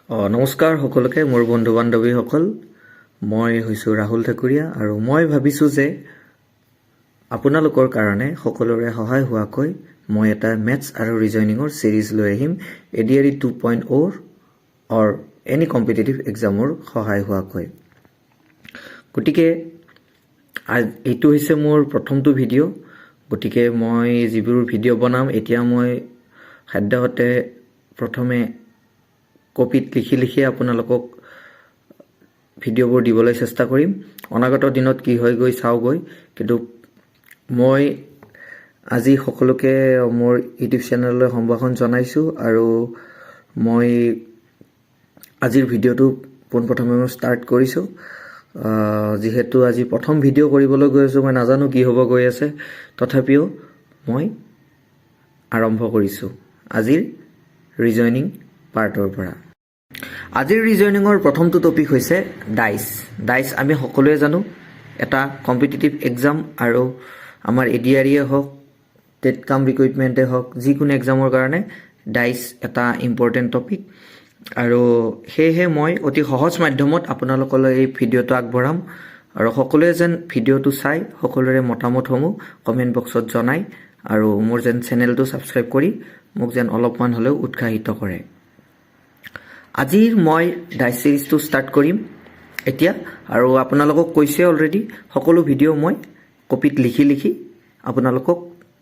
নমস্কাৰ সকলোকে মোৰ বন্ধু বান্ধৱীসকল মই হৈছোঁ ৰাহুল ঠাকুৰীয়া আৰু মই ভাবিছোঁ যে আপোনালোকৰ কাৰণে সকলোৰে সহায় হোৱাকৈ মই এটা মেথছ আৰু ৰিজনিঙৰ সিৰিজ লৈ আহিম এডিআৰই 2.0 অৰ এনি কম্পিটিটিভ এক্সামৰ সহায় হোৱাকৈ গতিকে এইটো হৈছে মোৰ প্ৰথমটো ভিডিঅ' গতিকে মই যিবোৰ ভিডিঅ' বনাম এতিয়া মই সদ্যহতে প্ৰথমে কপিত লিখি আপোনালোকক ভিডিঅ'বোৰ দিবলৈ চেষ্টা কৰিম অনাগত দিনত কি হয় গৈ চাওগৈ কিন্তু মই আজি সকলোকে মোৰ ইউটিউব চেনেললৈ সম্ভাষণ জনাইছোঁ আৰু মই আজিৰ ভিডিঅ'টো পোনপ্ৰথমে মই ষ্টাৰ্ট কৰিছোঁ যিহেতু আজি প্ৰথম ভিডিঅ' কৰিবলৈ গৈ আছোঁ মই নাজানো কি হ'ব গৈ আছে তথাপিও মই আৰম্ভ কৰিছোঁ আজিৰ ৰিজনিং পাৰ্টৰ পৰা আজিৰ ৰিজনিঙৰ প্ৰথমটো টপিক হৈছে ডাইচ আমি সকলোৱে জানো এটা কম্পিটিটিভ এক্সাম আৰু আমাৰ এডিআৰইয়ে হওক টেট কাম ৰিক্ৰুইটমেণ্টে হওক যিকোনো এক্সামৰ কাৰণে ডাইচ এটা ইম্পৰ্টেণ্ট টপিক আৰু সেয়েহে মই অতি সহজ মাধ্যমত আপোনালোকলৈ এই ভিডিঅ'টো আগবঢ়াম আৰু সকলোৱে যেন ভিডিঅ'টো চাই সকলোৰে মতামতসমূহ কমেণ্ট বক্সত জনাই আৰু মোৰ যেন চেনেলটো ছাবস্ক্ৰাইব কৰি মোক যেন অলপমান হ'লেও উৎসাহিত কৰে আজিৰ মই ডাইচ সিৰিজটো ষ্টাৰ্ট কৰিম এতিয়া আৰু আপোনালোকক কৈছে অলৰেডি সকলো ভিডিঅ' মই কপিত লিখি আপোনালোকক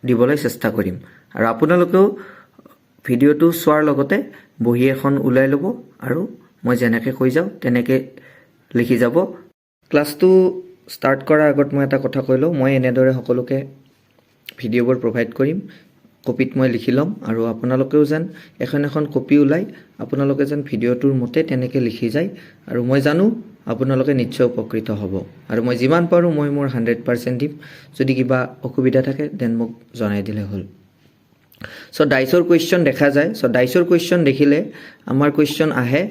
দিবলৈ চেষ্টা কৰিম আৰু আপোনালোকেও ভিডিঅ'টো চোৱাৰ লগতে বহি এখন ওলাই ল'ব আৰু মই যেনেকৈ কৈ যাওঁ তেনেকৈ লিখি যাব ক্লাছটো ষ্টাৰ্ট কৰাৰ আগত মই এটা কথা কৈ লওঁ মই এনেদৰে সকলোকে ভিডিঅ'বোৰ প্ৰভাইড কৰিম কপিত মই লিখি ল'ম আৰু আপোনালোকেও যেন এখন কপি ওলাই আপোনালোকে যেন ভিডিঅ'টোৰ মতে তেনেকৈ লিখি যায় আৰু মই জানো আপোনালোকে নিশ্চয় উপকৃত হ'ব আৰু মই যিমান পাৰোঁ মই মোৰ 100% দিম যদি কিবা অসুবিধা থাকে দেন মোক জনাই দিলে হ'ল চ' ডাইচৰ কুৱেশ্যন দেখা যায় চ' ডাইচৰ কুৱেশ্যন দেখিলে আমাৰ কুৱেশ্যন আহে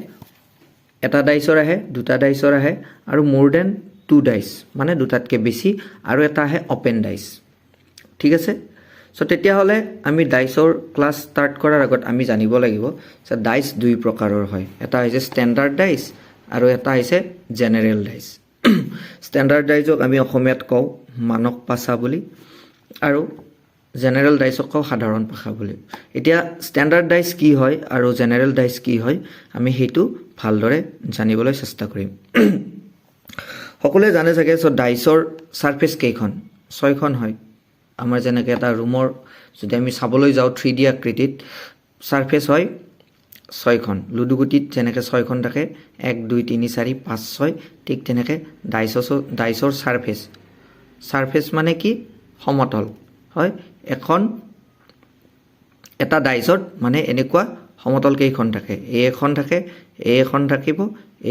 এটা ডাইচৰ আহে দুটা ডাইচৰ আহে আৰু মোৰ দেন 2 ডাইচ মানে দুটাতকৈ বেছি আৰু এটা আহে অপেন ডাইচ ঠিক আছে চ' তেতিয়াহ'লে আমি ডাইচৰ ক্লাছ ষ্টাৰ্ট কৰাৰ আগত আমি জানিব লাগিব যে ডাইচ দুই প্ৰকাৰৰ হয় এটা হৈছে ষ্টেণ্ডাৰ্ড ডাইচ আৰু এটা হৈছে জেনেৰেল ডাইচ ষ্টেণ্ডাৰ্ড ডাইচক আমি অসমীয়াত কওঁ মানক পাছা বুলি আৰু জেনেৰেল ডাইচক কওঁ সাধাৰণ পাশা বুলি এতিয়া ষ্টেণ্ডাৰ্ড ডাইচ কি হয় আৰু জেনেৰেল ডাইচ কি হয় আমি সেইটো ভালদৰে জানিবলৈ চেষ্টা কৰিম সকলোৱে জানে চাগে চ' ডাইচৰ ছাৰফেচ কেইখন 6খন হয় আমাৰ যেনেকৈ এটা ৰুমৰ যদি আমি চাবলৈ যাওঁ 3D আকৃতিত ছাৰফেচ হয় 6খন লুডুগুটিত যেনেকৈ 6খন থাকে 1 2 3 4 5 6 ঠিক তেনেকৈ ডাইচৰ ছাৰফেচ মানে কি সমতল হয় এটা ডাইচত মানে এনেকুৱা সমতল কেইখন থাকে এখন থাকে এখন থাকিব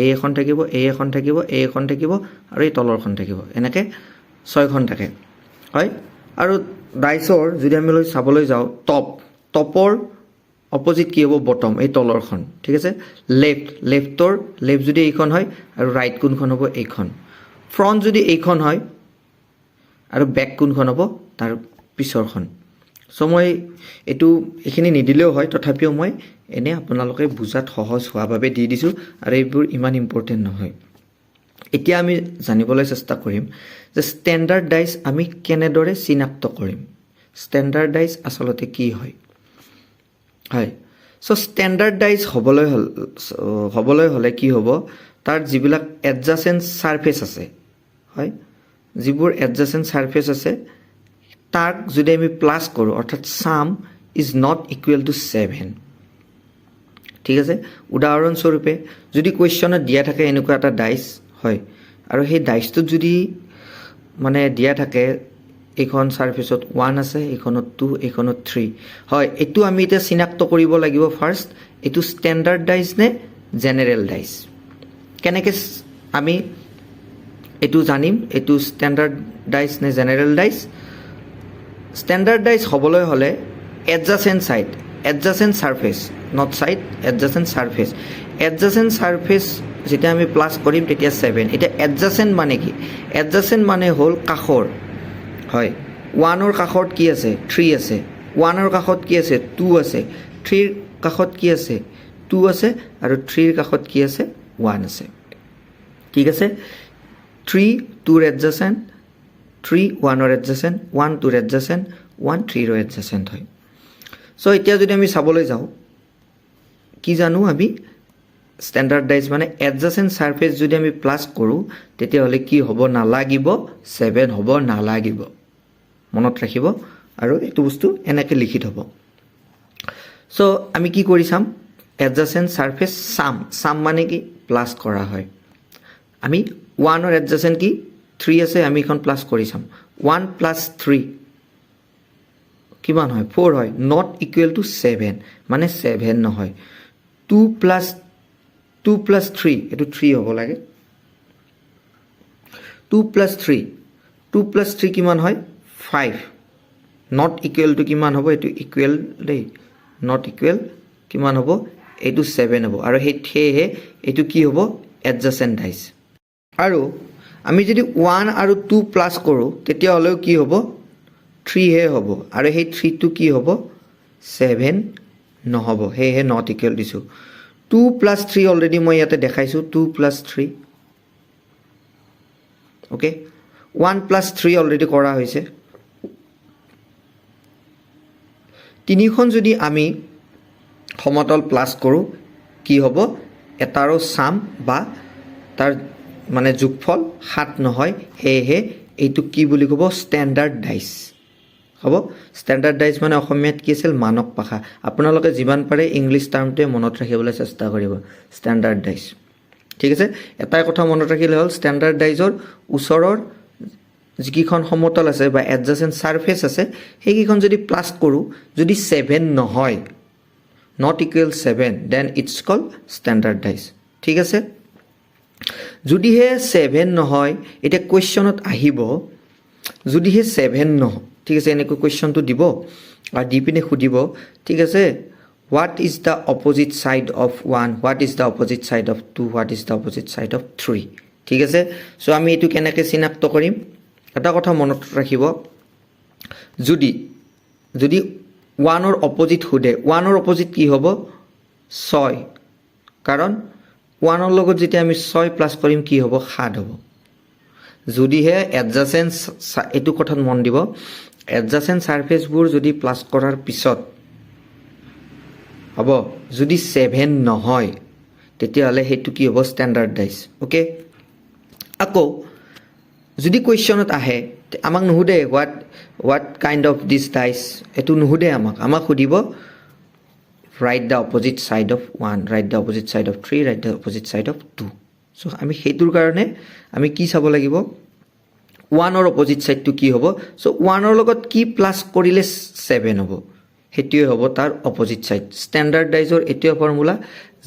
এখন থাকিব এখন থাকিব এখন থাকিব আৰু এই তলৰখন থাকিব এনেকৈ 6খন থাকে হয় আৰু ডাইচৰ যদি আমি চাবলৈ যাওঁ টপৰ অপজিট কি হ'ব বটম এই তলৰখন ঠিক আছে লেফ্ট যদি এইখন হয় আৰু ৰাইট কোনখন হ'ব এইখন ফ্ৰণ্ট যদি এইখন হয় আৰু বেক কোনখন হ'ব তাৰ পিছৰখন চ' মই এইখিনি নিদিলেও হয় তথাপিও মই এনে আপোনালোকে বুজাত সহজ হোৱাৰ বাবে দি দিছোঁ আৰু এইবোৰ ইমান ইম্পৰ্টেণ্ট নহয় এতিয়া আমি জানিবলৈ চেষ্টা কৰিম যে ষ্টেণ্ডাৰ্ড ডাইচ আমি কেনেদৰে চিনাক্ত কৰিম ষ্টেণ্ডাৰ্ড ডাইচ আচলতে কি হয় চ' ষ্টেণ্ডাৰ্ড ডাইচ হ'বলৈ হ'লে কি হ'ব তাৰ যিবিলাক এডজাচেণ্ট ছাৰফেচ আছে হয় যিবোৰ এডজাচেণ্ট ছাৰফেচ আছে তাক যদি আমি প্লাছ কৰোঁ অৰ্থাৎ sum is not equal to 7 ঠিক আছে উদাহৰণস্বৰূপে যদি কুৱেশ্যনত দিয়া থাকে এনেকুৱা এটা ডাইচ হয় আৰু সেই ডাইচটোত যদি মানে দিয়া থাকে এইখন ছাৰফেচত 1 আছে এইখনত 2 এইখনত 3 হয় এইটো আমি এতিয়া চিনাক্ত কৰিব লাগিব ফাৰ্ষ্ট এইটো ষ্টেণ্ডাৰ্ড ডাইচ নে জেনেৰেল ডাইচ কেনেকৈ আমি এইটো জানিম এইটো ষ্টেণ্ডাৰ্ড ডাইচ নে জেনেৰেল ডাইচ ষ্টেণ্ডাৰ্ড ডাইচ হ'বলৈ হ'লে এডজাচেণ্ট ছাৰফেচ নট ছাইড এডজাচেণ্ট ছাৰফেচ যেতিয়া আমি প্লাছ কৰিম তেতিয়া 7 এতিয়া এডজাচেণ্ট মানে কি এডজাচেণ্ট মানে হ'ল কাষৰ হয় 1ৰ কাষত কি আছে 3 আছে 1ৰ কাষত কি আছে 2 আছে 3ৰ কাষত কি আছে 2 আছে আৰু 3 ৰ কাষত কি আছে 1 আছে ঠিক আছে 3 2 ৰ এডজাসেন্ট 3 1 ৰ এডজাসেন্ট 1 2 ৰ এডজাসেন্ট 1 3 ৰ এডজাসেন্ট হয় সো এতিয়া যদি আমি চাবলৈ যাওঁ কি জানো আমি স্ট্যান্ডার্ডাইজ মানে এডজাসেন্ট সারফেস যদি আমি প্লাস কৰো তেতিয়া হলে কি হ'ব নালাগিব 7 হ'ব নালাগিব মনত ৰাখিব আৰু এইটো বস্তু এনেকৈ লিখি থব সো আমি কি কৰি চাম এডজাসেন্ট সাৰফেস সাম মানে কি প্লাস কৰা হয় আমি 1 ৰ এডজাসেন্ট কি 3 আছে আমি এখন প্লাস কৰি চাম 1 প্লাস 3 কিমান হয় 4 হয় নট ইকুৱেল টু 7 মানে 7 নহয় 2 প্লাস 3 এটো 3 হ'ব লাগে 2 প্লাস 3 কিমান হয় 5 নট ইকুৱেল টু কিমান হ'ব এটো ইকুৱেল দেই নট ইকুৱেল কিমান হ'ব এটো 7 হ'ব আৰু হেহে এটো কি হ'ব এডজাসেন্টাইজ আৰু আমি যদি 1 আৰু 2 প্লাস কৰো তেতিয়া হলেও কি হ'ব 3 হে হ'ব আৰু সেই 3 টো কি হ'ব 7 নহব হেহে নট ইকুৱেল দিছো 2 plus 3 already মই ইয়াতে দেখাইছো 2 plus 3 okay 1 plus 3 already কৰা হৈছে তিনিখন যদি আমি সমতল প্লাস কৰো কি হ'ব এটাৰো সাম বা তাৰ মানে যোগফল 7 নহয় হেহে এইটো কি বুলি ক'ব স্ট্যান্ডার্ডাইজ হ'ব স্ট্যান্ডার্ডাইজ মানে অসমীয়াত কি আছিল মানক ভাষা আপোনালোকে যিমান পাৰে ইংলিশ টাৰ্মটো মনত ৰাখিবলৈ চেষ্টা কৰিব স্ট্যান্ডাৰ্ডাইজ ঠিক আছে এটাই কথা মনত ৰাখিলে হ'ল স্ট্যান্ডাৰ্ডাইজৰ ওচৰৰ যিকিখন সমতল আছে বা এডজাসেন্ট সাৰফেস আছে সেইকিখন যদি প্লাস কৰো যদি 7 নহয় not equal 7 then it's called standardized ঠিক আছে যদি হে 7 নহয় এটা কোৱেশ্চনত আহিব যদি হে 7 নহয় ঠিক আছে এনেকৈ কোৱেশ্চনটো দিব আৰু দি পিনে খুদিব ঠিক আছে what is the opposite side of 1 what is the opposite side of 2 what is the opposite side of 3 ঠিক আছে সো আমি এটো কেনেকৈ চিনাক্ত কৰিম এটা কথা মনত ৰাখিব যদি 1 ৰ অপোজিট খুদে 1 ৰ অপোজিট কি হ'ব 6 কাৰণ 1 ৰ লগত যেতিয়া আমি 6 প্লাস কৰিম কি হ'ব 7 হ'ব যদি হে এডজাসেন্ট এটো কথাত মন দিব এডজাসেন্ট সাৰফেসবোৰ যদি প্লাস কৰাৰ পিছত হ'ব যদি 7 নহয় তেতিয়া হলে হেতু কি হ'ব স্ট্যান্ডার্ডাইজ ওকে আকৌ যদি কোৱেশ্চনত আহে আমাক নুহুদে what kind of this dice এটো নুহুদে আমাক খুদিব write the opposite side of 1 write the opposite side of 3 write the opposite side of 2 so আমি হেতুৰ কাৰণে আমি কি চাব লাগিব 1 ৰ অপোজিট সাইড টু কি হ'ব সো 1 ৰ লগত কি প্লাস কৰিলে 7 হ'ব হেতুৱে হ'ব তাৰ অপোজিট সাইড স্ট্যান্ডাৰ্ডাইজৰ এটোয়া ফৰ্মুলা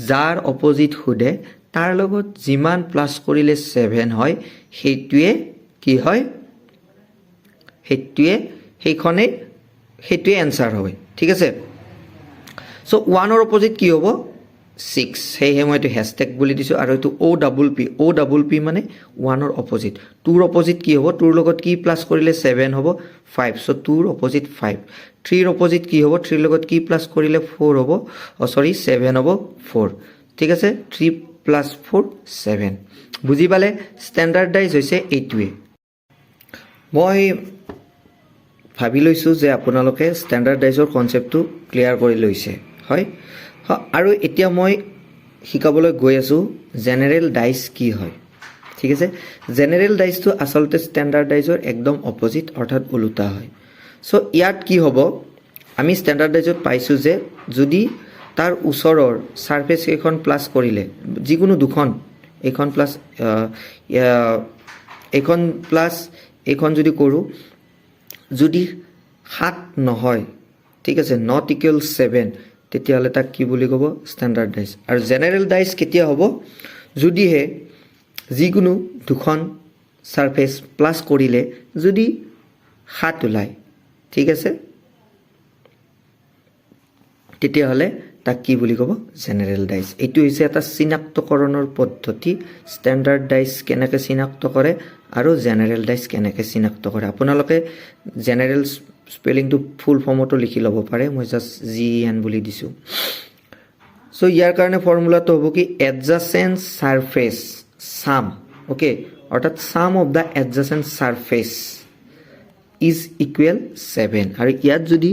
যাৰ অপোজিট খুদে তাৰ লগত যিমান প্লাস কৰিলে 7 হয় হেতুৱে কি হয় হেতুৱে আনসাৰ হয় ঠিক আছে সো 1 ৰ অপোজিট কি হ'ব 6 হেহে মই এটো হ্যাশট্যাগ বুলি দিছো আৰু এটো OPP মানে 1 ৰ অপোজিট 2 ৰ অপোজিট কি হ'ব 2 ৰ লগত কি প্লাস কৰিলে 7 হ'ব 5 সো 2 ৰ অপোজিট 5 3 ৰ অপোজিট কি হ'ব 3 ৰ লগত কি প্লাস কৰিলে 4 হ'ব 7 হ'ব 4 ঠিক আছে 3 plus 4 7 বুজি পালে স্ট্যান্ডার্ডাইজ হৈছে এইটোৱে মই ভাবি লৈছো যে আপোনালোকে স্ট্যান্ডাৰ্ডাইজৰ কনসেপ্টটো ক্লিয়াৰ কৰি লৈছে হয় আৰু এতিয়া মই শিকাবলৈ গৈ আছো জেনাৰেল ডাইস কি হয় ঠিক আছে জেনাৰেল ডাইসটো আসলতে স্ট্যান্ডাৰ্ডাইজৰ একদম অপোজিট অৰ্থাৎ উল্টা হয় সো ইয়াত কি হ'ব আমি স্ট্যান্ডাৰ্ডাইজত পাইছো যে যদি তাৰ ওচৰৰ সাৰফেস এখন প্লাস কৰিলে যিকোনো দুখন এখন প্লাস এখন যদি কৰো যদি 7 নহয় ঠিক আছে নট ইকুৱেল 7 তেতিয়া হলে তাক কি বুলি ক'ব স্ট্যান্ডাৰ্ডাইজ আৰু জেনাৰেল ডাইস কেতিয়া হ'ব যদি হে যিকোনো দুখন সাৰফেস প্লাস কৰিলে যদি 7 ওলাই ঠিক আছে তেতিয়া হলে তাক কি বুলি ক'ব জেনারেল ডাইস এটো হৈছে এটা চিনাক্তকৰণৰ পদ্ধতি স্ট্যান্ডাৰ্ডাইজ কেনেকৈ চিনাক্ত কৰে আৰু জেনাৰেল ডাইস কেনেকৈ চিনাক্ত কৰে আপোনালোকে জেনাৰেল স্পেলিংটো ফুল ফৰ্মটো লিখি ল'ব পাৰে মই জাস্ট GN বুলি দিছো সো ইয়াৰ কাৰণে ফৰ্মুলাটো হ'ব কি এডজাসেন্ট সাৰফেস সাম ওকে অৰ্থাৎ sum of the adjacent surface is equal 7 আৰু ইয়াত যদি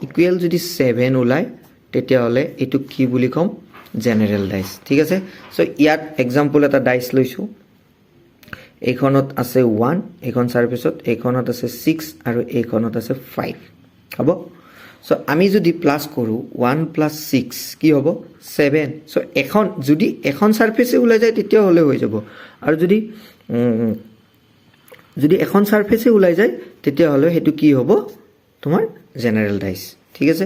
ইকুৱেল যদি 7 ওলাই তেতিয়াহ'লে এইটো কি বুলি ক'ম জেনেৰেল ডাইচ ঠিক আছে সো ইয়াত এক্সাম্পল এটা ডাইচ লৈছো এইখনত আছে 1 এইখন সারফেসত এইখনত আছে 6 আৰু এইখনত আছে 5 হ'ব সো আমি যদি প্লাস কৰো 1 প্লাস 6 কি হ'ব 7 সো এখন যদি এখন সারফেসে ওলাই যায় তেতিয়া হলে হৈ যাব আৰু যদি এখন সাৰফেসে ওলাই যায় তেতিয়া হলে হেতু কি হ'ব তোমাৰ জেনারেল ডাইস ঠিক আছে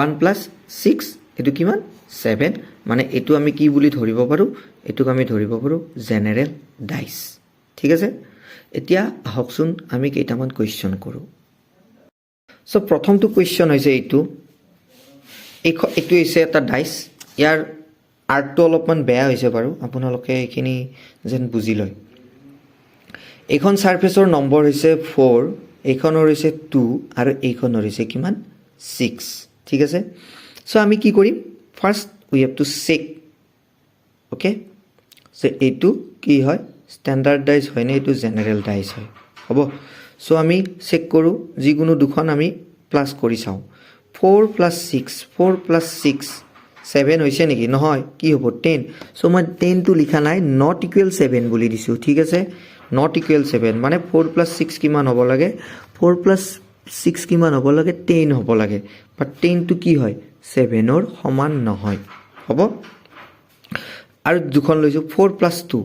1 প্লাস 6 এটো কিমান 7 মানে এটো আমি কি বুলি ধৰিব পাৰো এটোক আমি ধৰিব পাৰো জেনাৰেল ডাইস ঠিক আছে এতিয়া আহকচোন আমি কেইটামান কোৱেশ্চন কৰো সো প্ৰথমটো কোৱেশ্চন হৈছে এইটো হৈছে এটা ডাইস ইয়াৰ আৰ্টটো অলপমান বেয়া হৈছে বাৰু আপোনালোকে এখিনি যেন বুজি লয় এইখন সাৰফেসৰ নম্বৰ হৈছে 4 এইখনৰ হৈছে 2 আৰু এইখনৰ হৈছে কিমান 6 ঠিক আছে সো আমি কি কৰিম first we have to check okay so এইটো কি হয় স্ট্যান্ডার্ড ডাইস হয় না এইটো জেনারেল ডাইস হয় হ'ব সো আমি চেক কৰো যিকোনো দুখন আমি প্লাস কৰি চাও 4 প্লাস 6 4 প্লাস 6 7 হৈছে নেকি নহয় কি হ'ব 10 সো মই 10 টো লিখা নাই নট ইকুৱেল 7 বুলি দিছো ঠিক আছে নট ইকুৱেল 7 মানে 4 প্লাস 6 কিমান হ'ব লাগে 4 প্লাস 6 কিমান হ'ব লাগে 10 হ'ব লাগে বাট 10 টো কি হয় 7 ৰ সমান নহয় হ'ব আৰু দুখন লৈছো 4 প্লাস 2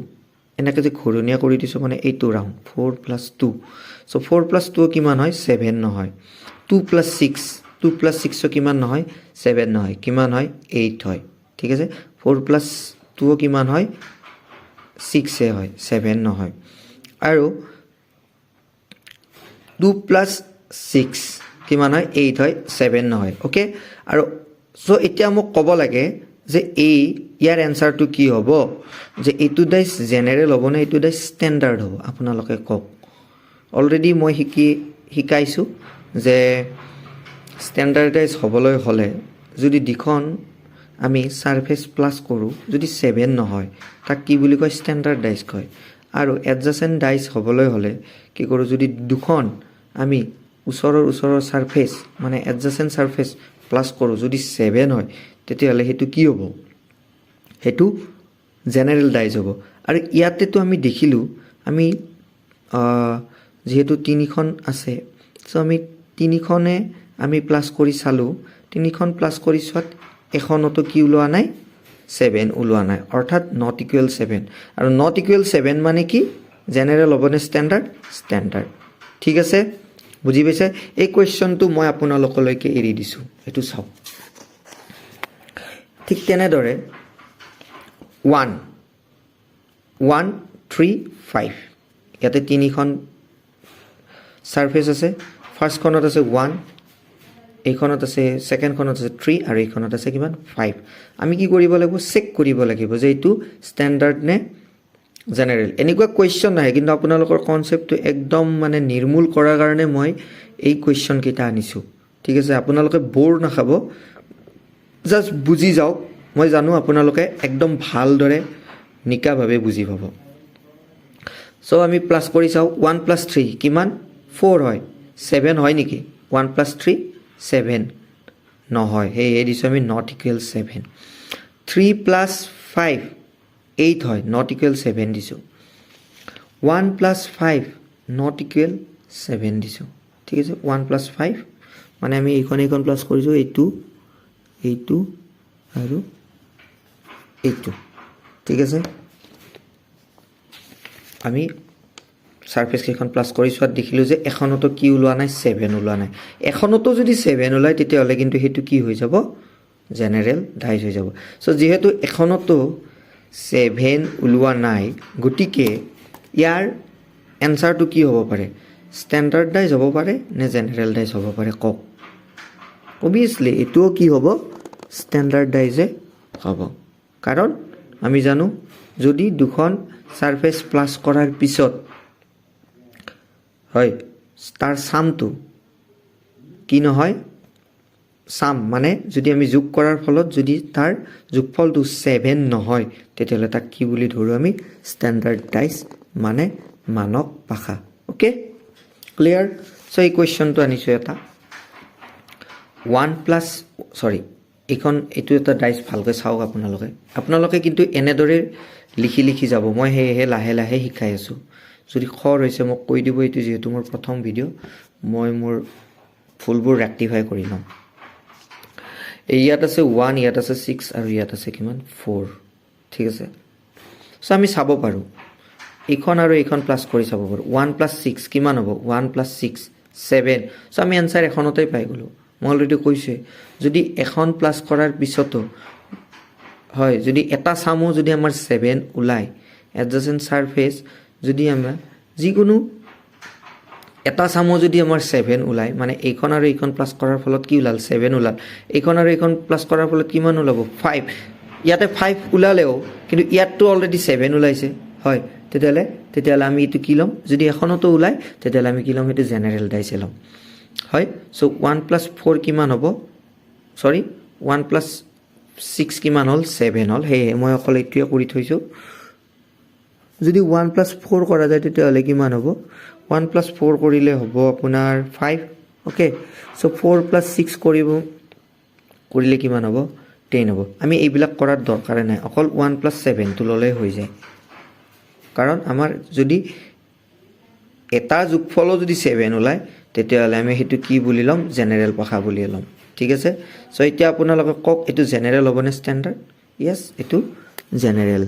এনেকে যে ঘূৰণীয়া কৰি দিছো মানে এইটো ৰাউন্ড 4 প্লাস 2 সো 4 প্লাস 2 কিমান হয় 7 নহয় 2 প্লাস 6 কিমান নহয় 7 নহয় কিমান হয় 8 হয় ঠিক আছে 4 প্লাস 2 কিমান হয় 6 এ হয় 7 নহয় আৰু 2 প্লাস 6 কিমান হয় 8 হয় 7 নহয় ওকে আৰু সো এতিয়া মোক ক'ব লাগে যে এই ইয়াৰ এনসারটো কি হ'ব যে এইটো ডাইস জেনারেল হ'ব না এইটো ডাইস স্ট্যান্ডার্ড হ'ব আপোনালোকে কক অলৰেডি মই শিকাইছো যে স্ট্যান্ডাৰ্ডাইজ হ'বলৈ হলে যদি দিখন আমি সাৰফেস প্লাস কৰো যদি 7 নহয় তাক কি বুলি কয় স্ট্যান্ডাৰ্ডাইজ কয় আৰু এডজাসেন্ট ডাইস হ'বলৈ হলে কি কৰো যদি দুখন আমি ওচৰৰ সাৰফেস মানে এডজাসেন্ট সাৰফেস প্লাস কৰো যদি 7 হয় তেতিয়াহলে হেতু কি হ'ব হেতু জেনাৰেল ডাইস হ'ব আৰু ইয়াতে তো আমি দেখিলো আমি যেহেতু তিনিখন আছে সো আমি তিনিখনে আমি প্লাস কৰি চালো তিনিখন প্লাস কৰি চত এখনতো কি ওলোৱা নাই 7 ওলোৱা নাই অৰ্থাৎ নট ইকুৱেল 7 আৰু নট ইকুৱেল 7 মানে কি জেনাৰেল হ'ব নে স্ট্যান্ডাৰ্ড ঠিক আছে বুজি পাইছে এই কোৱেশ্চনটো মই আপোনালোকলৈকে এৰি দিছো এটো চাও ঠিক তেনেদৰে 1 3 5 ইয়াতে তিনিখন সাৰফেস আছে ফাৰ্স্ট খনত আছে 1 এইখনত আছে সেকেন্ড খনত আছে 3 আৰু এইখনত আছে কিমান 5 আমি কি কৰিব লাগিব চেক কৰিব লাগিব যে এইটো স্ট্যান্ডাৰ্ড নে জেনাৰেল এনেকুৱা কোৱেশ্চন নাই কিন্তু আপোনালোকৰ কনসেপ্টটো একদম মানে নিৰ্মূল কৰাৰ কাৰণে মই এই কোৱেশ্চন কেইটা আনিছো ঠিক আছে আপোনালোকে বৰ নাখাব জাস্ট বুজি যাও মই জানো আপোনালোকে একদম ভালদৰে নিকাভাৱে বুজি পাব সো আমি প্লাস কৰি চাও 1 প্লাস 3 কিমান 4 হয় 7 হয় নেকি 1 প্লাস 3 7 নহয় এই দিছো আমি নট ইকুৱেল 7 3 প্লাস 5 8 হয় নট ইকুৱেল 7 দিছো 1 প্লাস 5 নট ইকুৱেল 7 দিছো ঠিক আছে 1 প্লাস 5 মানে আমি এইখন প্লাস কৰিছো এইটো আৰু এইটো ঠিক আছে আমি সাৰফেস কেখন প্লাস কৰি সোৱাত দেখিলো যে এখনতো কি ওলোৱা নাই 7 ওলোৱা নাই এখনতো যদি 7 ওলাই তেতিয়া হলে কিন্তু হেতু কি হৈ যাব জেনারেল ডাইস হৈ যাব সো যেহেতু এখনতো 7 ওলোৱা নাই গটিকে ইয়াৰ এনসাৰটো কি হ'ব পাৰে স্ট্যান্ডাৰ্ড ডাইস হ'ব পাৰে নে জেনাৰেল ডাইস হ'ব পাৰে কক অবভিয়াসলি এটোও কি হ'ব স্ট্যান্ডাৰ্ড ডাইসে হ'ব কাৰণ আমি জানো যদি দুখন সাৰফেস প্লাস কৰাৰ পিছত হয় তাৰ সামটো কি নহয় সাম মানে যদি আমি যোগ কৰাৰ ফলত যদি তাৰ যোগফলটো 7 নহয় তেতিয়াহ'লে তাক কি বুলি ধৰো আমি ষ্টেণ্ডাৰ্ডাইজ মানে মানক ভাষা ওকে ক্লিয়াৰ সো এই কোৱেশ্চনটো আনিছো এটা 1 প্লাছ সৰি এইটো এটা ডাইচ ভালকৈ চাওক আপোনালোকে কিন্তু এনেদৰে লিখি যাব মই হেহে লাহে লাহে শিকাই আছো যদি খৰ হৈছে মোক কৈ দিব এইটো যেহেতু মোৰ প্ৰথম ভিডিও মই মোৰ ফুলবোৰ ৰেক্টিফাই কৰি লম ইয়াত আছে 1 ইয়াত আছে 6 আৰু ইয়াত আছে কিমান 4 ঠিক আছে সো আমি চাব পাৰো এইখন আৰু এইখন প্লাস কৰি চাব পাৰো 1 + 6 কিমান হ'ব 1 + 6 7 সো আমি आंसर এখনতেই পাই গলো মই অলৰেডি কৈছে যদি এখন প্লাস কৰাৰ পিছতো হয় যদি এটা সামো যদি আমাৰ 7 ওলাই এডজেসেন্ট সাৰফেস যদি আমৰা যিকোনো এটা সামো যদি আমাৰ 7 ওলাই মানে এইখন আৰু এইখন প্লাস কৰাৰ ফলত কি ওলাল 7 ওলাল এইখন আৰু এইখন প্লাস কৰাৰ ফলত কিমান ওলাব 5 ইয়াতে 5 ওলালেও কিন্তু ইয়াতটো অলৰেডি 7 ওলাইছে হয় তেতিয়ালে আমি এটো কি লম যদি এখনতো ওলাই তেতিয়ালে আমি কি লম এটো জেনাৰেল ডাইস লম হয় সো 1 + 4 কিমান হ'ব সৰি 1 + 6 কিমান হল 7 হল হে মই অকল এটোৱে কৰি থৈছো যদি 1 + 4 কৰা যায় তেতিয়ালে কিমান হ'ব 1 + 4 কৰিলে হ'ব আপোনাৰ 5 ওকে সো 4 + 6 কৰিলে কিমান হ'ব 10 হ'ব আমি এইবিলাক কৰাৰ দৰকাৰ নাই অকল 1 + 7 টো ললে হৈ যায় কাৰণ আমাৰ যদি এটা যোগফল যদি 7 ওলাই তেতিয়ালে আমি হেতু কি বুলি লম জেনাৰেল ভাষা বুলি লম ঠিক আছে সো এতিয়া আপোনালোকে কক এটো জেনাৰেল হ'ব নে ষ্টেণ্ডাৰ্ড यस এটো জেনাৰেল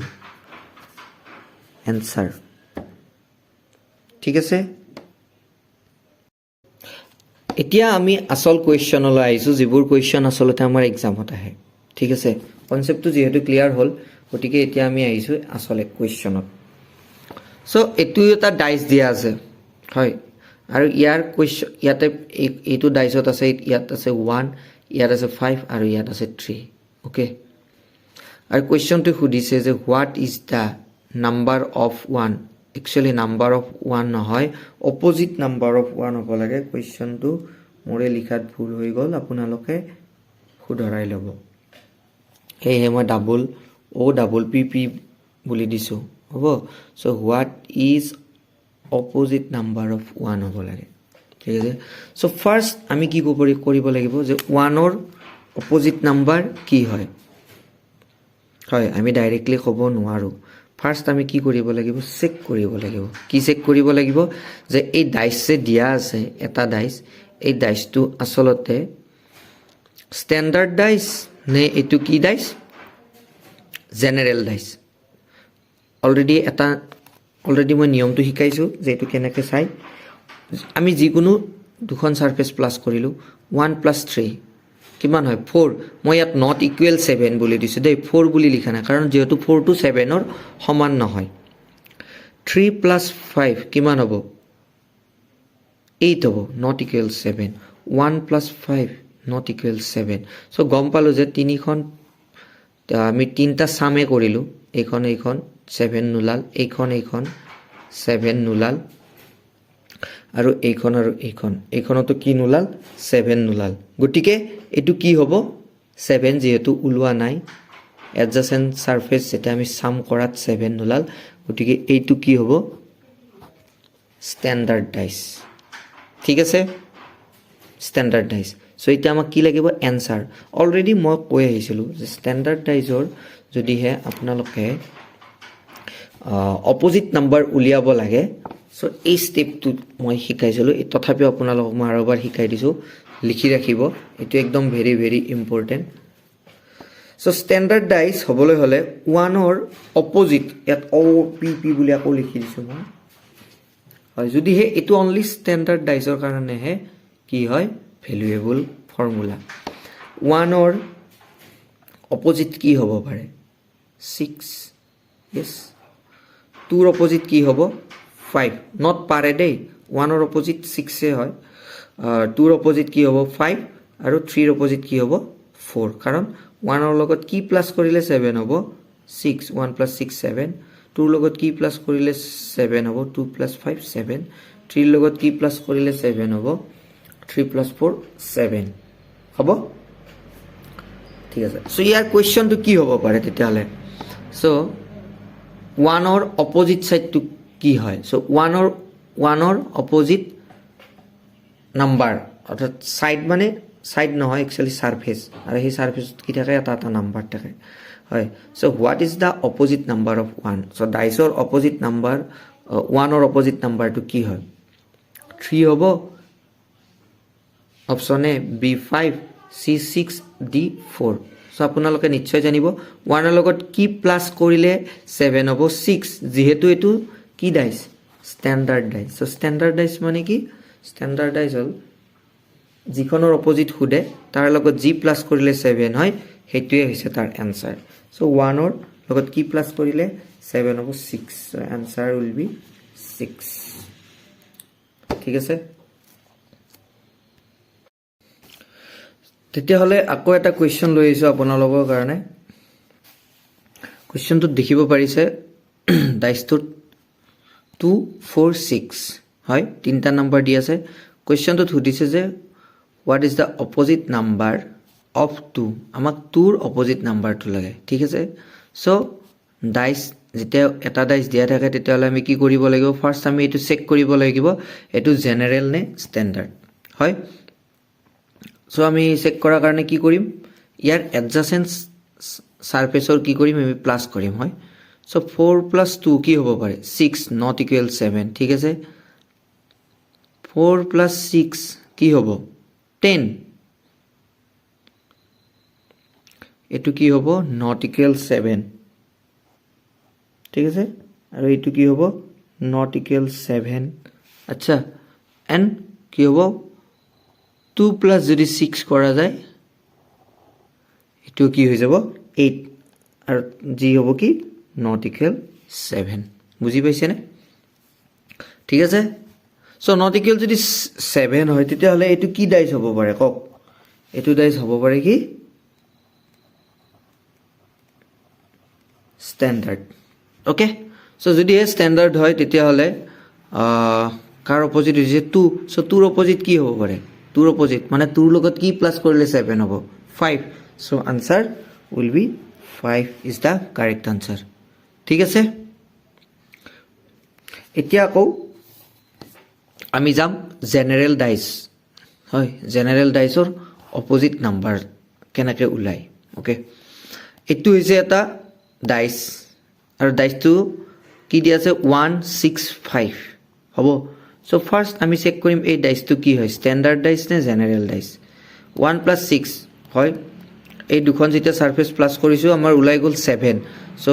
आंसर ঠিক আছে এতিয়া আমি আসল কোৱেশ্চনলৈ আইছো যিবোৰ কোৱেশ্চন আসলতে আমাৰ এক্সামত আহে ঠিক আছে কনসেপ্টটো যেহেতু ক্লিয়াৰ হ'ল গতিকে এতিয়া আমি আইছো আসলে কোৱেশ্চনত সো এটো এটা ডাইস দিয়া আছে হয় আৰু ইয়াৰ কোৱেশ্চন ইয়াতে এটো ডাইসত আছে ইয়াত আছে 1 ইয়াত আছে 5 আৰু ইয়াত আছে 3 ওকে আৰু কোৱেশ্চনটো খুদিছে যে what is the number of 1 actually number of 1 নহয় অপোজিট নাম্বাৰ অফ 1 হ'ব লাগে কোৱেশ্চনটো মোৰে লিখাত ভুল হৈ গল আপোনালোকে শুধৰাই লব হে মই ডাবল পি বুলি দিছো হ'ব so what is opposite number of 1 হ'ব লাগে ঠিক আছে সো ফাৰ্স্ট আমি কি কৰিব লাগিব যে 1 ৰ অপোজিট নাম্বাৰ কি হয় হয় আমি ডাইৰেক্টলি ক'ব নোৱাৰো ফাৰ্স্ট আমি কি কৰিব লাগিব চেক কৰিব লাগিব কি চেক কৰিব লাগিব যে এই ডাইসে দিয়া আছে এটা ডাইস এই ডাইসটো আসলতে স্ট্যান্ডার্ড ডাইস নে এটো কি ডাইস জেনাৰেল ডাইস অলৰেডি মই নিয়মটো শিকাইছো যে এটো কেনেকৈ চাই আমি যিকোনো দুখন সারফেস প্লাস কৰিলো 1 + 3 কিমান হয় 4 মই ইয়াত নট ইকুৱেল 7 বুলি দিছো দেই 4 বুলি লিখা নাই কাৰণ যেহেতু 4 টো 7 ৰ সমান নহয় 3 + 5 কিমান হ'ব 8 হ'ব not equal 7 1 + 5 not equal 7 so গম পালো যে তিনিখন আমি তিনটা সামে কৰিলো এইখন 7 নুলাল এইখন 7 নুলাল আৰু এইখনতো কি নুলাল 7 নুলাল গটিকে এটো কি হ'ব 7 যেহেতু উলোৱা নাই এডজেসেন্ট সাৰফেস যেটা আমি সাম কৰাত 7 নুলাল গটিকে এইটো কি হ'ব স্ট্যান্ডার্ড ডাইস ঠিক আছে স্ট্যান্ডার্ড ডাইস সো এটা আমাক কি লাগিব आंसर অলৰেডি মই কৈ আহিছিলো যে স্ট্যান্ডাৰ্ড ডাইসৰ যদি হে আপোনালোকে অপোজিট নাম্বাৰ উলিয়াব লাগে সো এই স্টেপটো মই শিকাইছিলো তথাপি আপোনালোকক মই আৰু এবাৰ শিকাই দিছো লিখি ৰাখিব এটো একদম very very important so standard dice হ'বলৈ হলে 1 ৰ অপোজিট ইয়াত পি বুলি আকৌ লিখি দিছো মই হয় যদি হে এটো অনলি স্ট্যান্ডার্ড ডাইসৰ কাৰণে হে কি হয় ভ্যালুएबल ফৰ্মুলা 1 ৰ অপোজিট কি হ'ব পাৰে 6 yes 2 ৰ অপোজিট কি হ'ব 5 not পাৰে দেই 1 ৰ অপোজিট 6 এ হয় 2 ৰ অপোজিট কি হ'ব 5 আৰু 3 ৰ অপোজিট কি হ'ব 4 কাৰণ 1 ৰ লগত কি প্লাস কৰিলে 7 হ'ব 6 1 + 6 7 2 ৰ লগত কি প্লাস কৰিলে 7 হ'ব 2 + 5 7 3 ৰ লগত কি প্লাস কৰিলে 7 হ'ব 3 + 4 7 হ'ব ঠিক আছে চ' ইয়াৰ কুৱেশ্যনটো কি হ'ব পাৰে তেতিয়াহ'লে চ' ওৱানৰ অপজিট ছাইডটো কি হয় চ' ওৱানৰ অপজিট নাম্বাৰ অৰ্থাৎ ছাইড মানে ছাইড নহয় একচুৱেলি ছাৰ্ফেচ আৰু সেই ছাৰ্ফেচত কি থাকে এটা এটা নাম্বাৰ থাকে হয় so' what is the opposite number of one so' ডাইচৰ অপজিট নাম্বাৰ ওৱানৰ অপজিট নাম্বাৰটো কি হয় 3 হ'ব option A B5 C6 D4 চ' আপোনালোকে নিশ্চয় জানিব ওৱানৰ লগত কি প্লাছ কৰিলে 7 হ'ব 6 যিহেতু এইটো কি ডাইচ ষ্টেণ্ডাৰ্ড ডাইচ চ' ষ্টেণ্ডাৰ্ড ডাইচ মানে কি ষ্টেণ্ডাৰ্ড ডাইচ হ'ল যিখনৰ অপজিট সোধে তাৰ লগত যি প্লাছ কৰিলে 7 হয় সেইটোৱে হৈছে তাৰ এনচাৰ চ' ওৱানৰ লগত কি প্লাছ কৰিলে 7 হ'ব 6 চ' এনচাৰ উইল বি 6 ঠিক আছে তেতিয়াহ'লে আকৌ এটা কুৱেশ্যন লৈ আহিছোঁ আপোনালোকৰ কাৰণে কুৱেশ্যনটোত দেখিব পাৰিছে ডাইচটোত 2 4 6 হয় তিনিটা নাম্বাৰ দি আছে কুৱেশ্যনটোত সুধিছে যে what is the opposite number of 2 আমাক 2ৰ অপজিট নাম্বাৰটো লাগে ঠিক আছে চ' ডাইচ যেতিয়া এটা ডাইচ দিয়া থাকে তেতিয়াহ'লে আমি কি কৰিব লাগিব ফাৰ্ষ্ট আমি এইটো চেক কৰিব লাগিব এইটো জেনেৰেল নে ষ্টেণ্ডাৰ্ড হয় চ' আমি চেক কৰাৰ কাৰণে কি কৰিম ইয়াৰ এডজাচেণ্ট ছাৰ্ফেচৰ কি কৰিম আমি প্লাছ কৰিম হয় চ' 4 প্লাছ 2 কি হ'ব পাৰে 6 নট ইকুৱেল 7 ঠিক আছে 4 প্লাছ 6 কি হ'ব 10 এইটো কি হ'ব নট ইকুৱেল 7 ঠিক আছে আৰু এইটো কি হ'ব নট ইকুৱেল 7 আচ্ছা এণ্ড কি হ'ব 2 প্লাছ যদি 6 কৰা যায় এইটো কি হৈ যাব 8 আৰু যি হ'ব কি নট ইকুৱেল 7 বুজি পাইছেনে ঠিক আছে চ' নট ইকুৱেল যদি 7 হয় তেতিয়াহ'লে এইটো কি ডাইচ হ'ব পাৰে কওক এইটো ডাইচ হ'ব পাৰে কি ষ্টেণ্ডাৰ্ড অ'কে চ' যদি এই ষ্টেণ্ডাৰ্ড হয় তেতিয়াহ'লে কাৰ অপজিট হৈছে 2 চ' 2ৰ অপজিট কি হ'ব পাৰে 2ৰ অপজিট মানে 2ৰ লগত কি প্লাছ কৰিলে 7 হ'ব 5 so' answer will be 5 is the correct answer ঠিক আছে এতিয়া আকৌ আমি যাম জেনেৰেল ডাইচ হয় জেনেৰেল ডাইচৰ অপজিট নাম্বাৰ কেনেকৈ ওলায় অ'কে এইটো হৈছে এটা ডাইচ আৰু ডাইচটো কি দিয়া আছে 165 হ'ব চ' ফাৰ্ষ্ট আমি চেক কৰিম এই ডাইচটো কি হয় ষ্টেণ্ডাৰ্ড ডাইচ নে জেনেৰেল ডাইচ 1 প্লাছ 6 হয় এই দুখন যেতিয়া ছাৰ্ফেচ প্লাছ কৰিছোঁ আমাৰ ওলাই গ'ল 7 চ'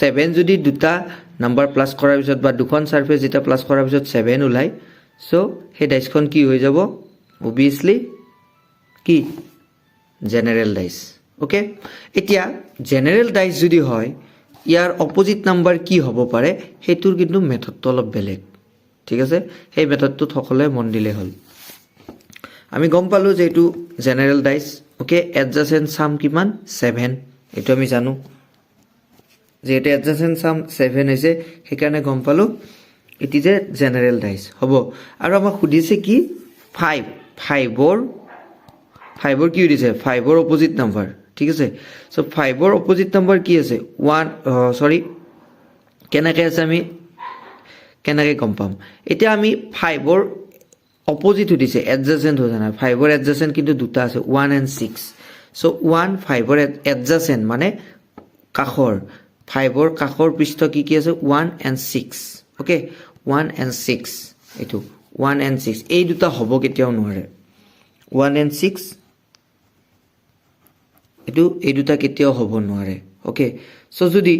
7 যদি দুটা নাম্বাৰ প্লাছ কৰাৰ পিছত বা দুখন ছাৰ্ফেচ যেতিয়া প্লাছ কৰাৰ পিছত 7 ওলায় চ' সেই ডাইচখন কি হৈ যাব অবভিয়াছলি কি জেনেৰেল ডাইচ অ'কে এতিয়া জেনেৰেল ডাইচ যদি হয় ইয়াৰ অপজিট নাম্বাৰ কি হ'ব পাৰে সেইটোৰ কিন্তু মেথডটো অলপ বেলেগ ঠিক আছে সেই মেথডটোত সকলোৱে মন দিলে হ'ল আমি গম পালোঁ যে এইটো জেনেৰেল ডাইচ অ'কে এডজাচেণ্ট চাম কিমান 7 এইটো আমি জানো যিহেতু এডজাচেণ্ট চাম 7 হৈছে সেইকাৰণে গম পালোঁ it is a general dice হ'ব আৰু আমাক সুধিছে কি 5ৰ কি সুধিছে 5ৰ অপজিট নাম্বাৰ ঠিক আছে চ' 5ৰ অপজিট নাম্বাৰ কি আছে 1 কেনেকৈ আছে আমি কেনেকৈ গম পাম এতিয়া আমি 5ৰ অপজিট সুধিছে এডজাচেণ্ট হোৱা নাই 5ৰ এডজাচেণ্ট কিন্তু দুটা আছে 1 and 6 চ' 5ৰ এডজাচেণ্ট মানে কাষৰ 5ৰ কাষৰ পৃষ্ঠ কি আছে 1 and 6 অ'কে 1 and 6 এইটো 1 and 6 এই দুটা হ'ব কেতিয়াও নোৱাৰে 1 and 6 এই দুটা কেতিয়াও হ'ব নোৱাৰে অ'কে চ' যদি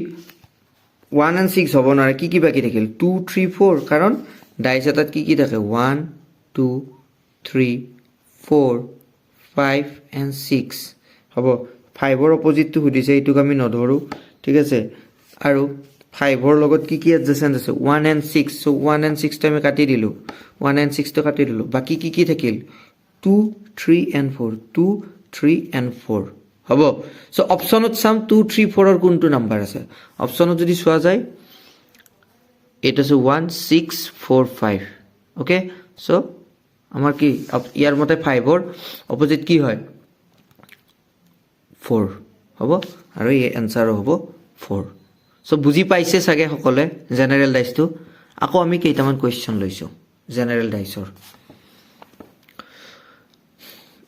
1 and 6 হ'ব নোৱাৰে কি বাকী থাকিল 2 3 4 কাৰণ ডাইচ এটাত কি থাকে 1 2 3 4 5 and 6 হ'ব 5ৰ অপজিটটো সুধিছে এইটোক আমি নধৰোঁ ঠিক আছে আৰু 5ৰ লগত কি এডজাচেণ্ট আছে 1 and 6 চ' 1 and 6টো আমি কাটি দিলোঁ 1 and 6টো কাটি দিলোঁ বাকী কি থাকিল 2 3 and 4 2 3 and 4 হ'ব চ' অপশ্যনত চাম 2 3 4ৰ কোনটো নাম্বাৰ আছে অপশ্যনত যদি চোৱা যায় এইটো আছে 1 6 4 5 অ'কে চ' আমাৰ কি ইয়াৰ মতে 5ৰ অপজিট কি হয় 4 হ'ব আৰু এই এনসাৰো হ'ব 4 সো বুজি পাইছে চাগে সকলে জেনাৰেল ডাইসটো আকৌ আমি কেইটামান কোৱেশ্চন লৈছো জেনাৰেল ডাইসৰ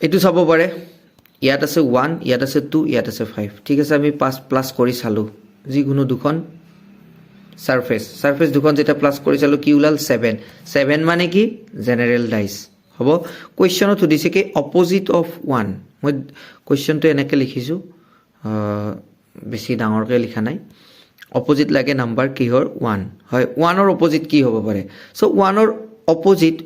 এটো চাব পাৰে ইয়াত আছে 1 ইয়াত আছে 2 ইয়াত আছে 5 ঠিক আছে আমি প্লাস কৰি চালো যিকোনো দুখন সাৰফেস দুখন যেটা প্লাস কৰি চালো কি উলাল 7 মানে কি জেনাৰেল ডাইস হ'ব কোৱেশ্চনত সুধিছে কি অপোজিট অফ 1 মই কোৱেশ্চনটো এনেকৈ লিখিছো বেছি ডাঙৰকৈ লিখা নাই অপোজিট লাগে নাম্বাৰ কিহৰ 1 হয় 1 ৰ অপোজিট কি হ'ব পাৰে সো 1 ৰ অপোজিট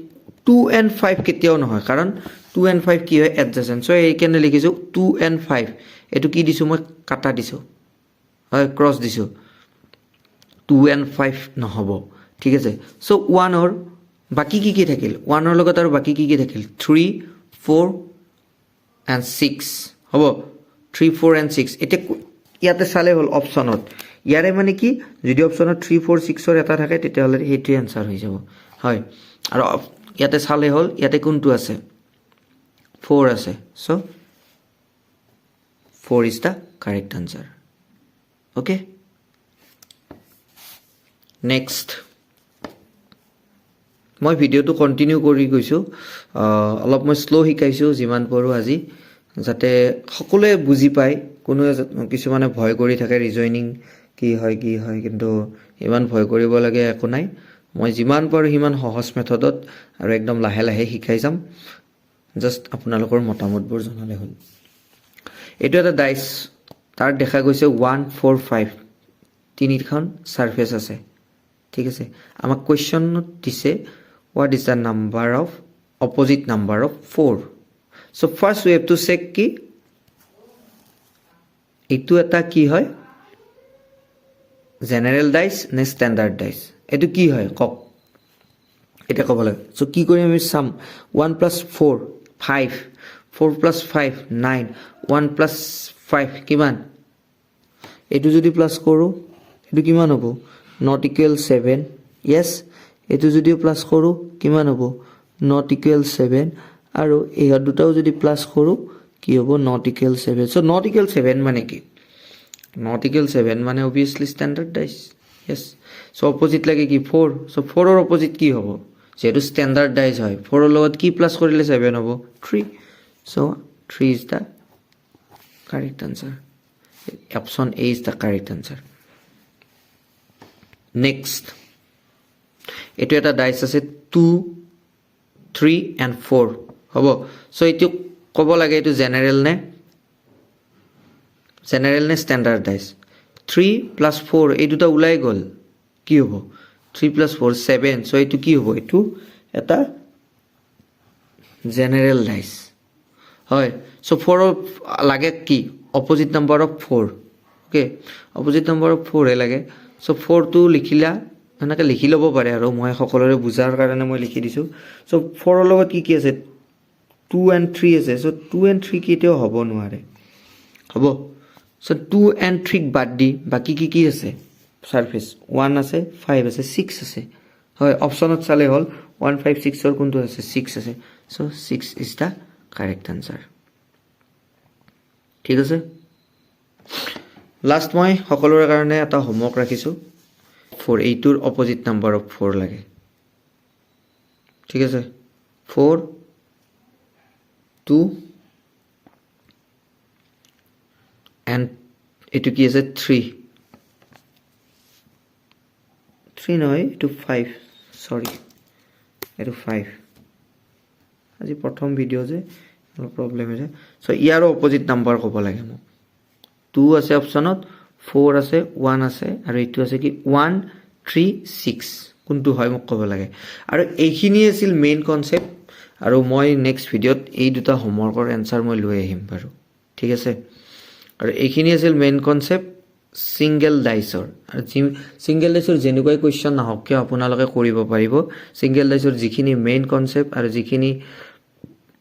2 and 5 কেতিয়াও নহয় কাৰণ 2 and 5 কি হয় এডজেসেন্ট সো এই কেনে লিখিছো 2 and 5 এটো কি দিছো মই কাটা দিছো হয় ক্রস দিছো 2 and 5 নহব ঠিক আছে সো 1 ৰ বাকি কি থাকিল 1 ৰ লগত আৰু বাকি কি থাকিল 3 4 and 6 হ'ব 3 4 and 6 এটা ইয়াতে চালে হল অপশনত ইয়াৰে মানে কি যদি অপশনত 3 4 6 ৰ এটা থাকে তেতিয়া হলে হেইটো आंसर হৈ যাব হয় আৰু ইয়াতে চালে হল ইয়াতে কোনটো আছে 4 আছে so 4 is the correct answer okay next মই ভিডিওটো কন্টিনিউ কৰি গৈছো অলপ মই স্লো শিকাইছো যিমান পাৰো আজি যাতে সকলোৱে বুজি পায় কোনো কিছুমানে ভয় কৰি থাকে ৰিজনিং কি হয় কিন্তু ইমান ভয় কৰিব লাগে একো নাই মই যিমান পাৰো হিমান সহজ মেথডত আৰু একদম লাহে লাহে শিকাই যাম জাস্ট আপোনালোকৰ মতামতবোৰ জনালে হ'ল এটো এটা ডাইস তাৰ দেখা গৈছে 1 4 5 তিনিখন সাৰফেস আছে ঠিক আছে আমাক কোৱেশ্চনত দিছে what is the number of opposite number of 4 so first we have to check ki etu eta ki hoy general dice ne standard dice etu ki hoy kok eta kobole so ki kori ami sum 1 plus 4 5 4 plus 5 9 1 plus 5 kiman etu jodi plus koru etu kiman hobo not equal 7 yes এটো যদি plus কৰো কিমান হ'ব not equal 7 আৰু এই দুটাও যদি plus কৰো কি হ'ব not equal 7 so not equal 7 মানে কি not equal 7 মানে obviously standard dice yes so opposite লাগে কি 4 so 4 ৰ opposite কি হ'ব যেটো standard dice হয় 4 ৰ লগত কি প্লাস কৰিলে 7 হ'ব 3 so 3 is the correct answer option A is the correct answer next এটো এটা ডাইস আছে 2 3 and 4 হবো সো এটো কব লাগে এটো জেনারেল নে স্ট্যান্ডার্ড ডাইস 3 plus 4 এই দুটা উলাই গল কি হবো 3 plus 4 7 সো এটো কি হবো এটো এটা জেনারেল ডাইস হয় সো 4 লাগে কি opposite number of 4 okay opposite number of 4 এ লাগে সো 4 টো লিখিলা এনেকৈ লিখি লব পাৰে আৰু মই সকলোৰে বুজাৰ কাৰণে মই লিখি দিছো সো 4 ৰ লগত কি আছে 2 and 3 আছে সো 2 and 3 কিতেও হ'ব নোৱাৰে হ'ব সো 2 and 3 বাদ দি বাকি কি আছে সারফেস 1 আছে 5 আছে 6 আছে হয় অপশনত চালে হল 1 5 6 ৰ কোনটো আছে 6 আছে so 6 is the correct answer ঠিক আছে লাস্ট মই সকলোৰে কাৰণে এটা হোমৱৰ্ক ৰাখিছো 4 এইটোৰ অপোজিট নাম্বাৰ অফ 4 লাগে ঠিক আছে 4 2 and এটো কি আছে 3 নহয় এটো 5 সৰি এটো 5 আজি প্ৰথম ভিডিও যে প্ৰবলেম হৈছে সো ইয়াৰ অপোজিট নাম্বাৰ ক'ব লাগে মোক 2 আছে অপশনত 4 আছে 1 আছে আৰু এটো আছে কি 1 3 6 কোনটো হয় মোক ক'ব লাগে আৰু এইখিনি আছিল মেইন কনসেপ্ট আৰু মই নেক্সট ভিডিওত এই দুটা হোমৱৰ্কৰ আনসাৰ মই লৈ আহিম বাৰু ঠিক আছে আৰু এইখিনি আছিল মেইন কনসেপ্ট সিঙ্গেল ডাইসৰ আৰু সিঙ্গেল ডাইসৰ যেনেকৈ কোৱেশ্চন নহওক কিয় আপোনালোকে কৰিব পাৰিব সিঙ্গেল ডাইসৰ যিখিনি মেইন কনসেপ্ট আৰু যিখিনি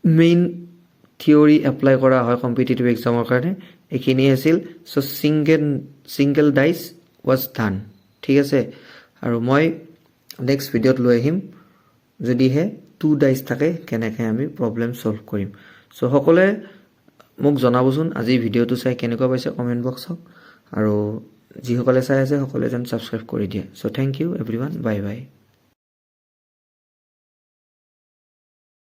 মেইন থিওৰি এপ্লাই কৰা হয় কম্পিটিটিভ এক্সামৰ কাৰণে এইখিনি আছিল সো সিঙ্গেল ডাইস ওয়াজ ডান ঠিক আছে আৰু মই নেক্সট ভিডিওত লৈ আহিম যদিহে 2 ডাইস থাকে কেনেকৈ আমি প্ৰবলেম সলভ কৰিম সো সকলোৱে মোক জনাবচোন আজি ভিডিঅ'টো চাই কেনেকুৱা পাইছে কমেণ্ট বক্সত আৰু যিসকলে চাই আছে সকলোৱে যেন ছাবস্ক্ৰাইব কৰি দিয়ে so' thank you everyone bye by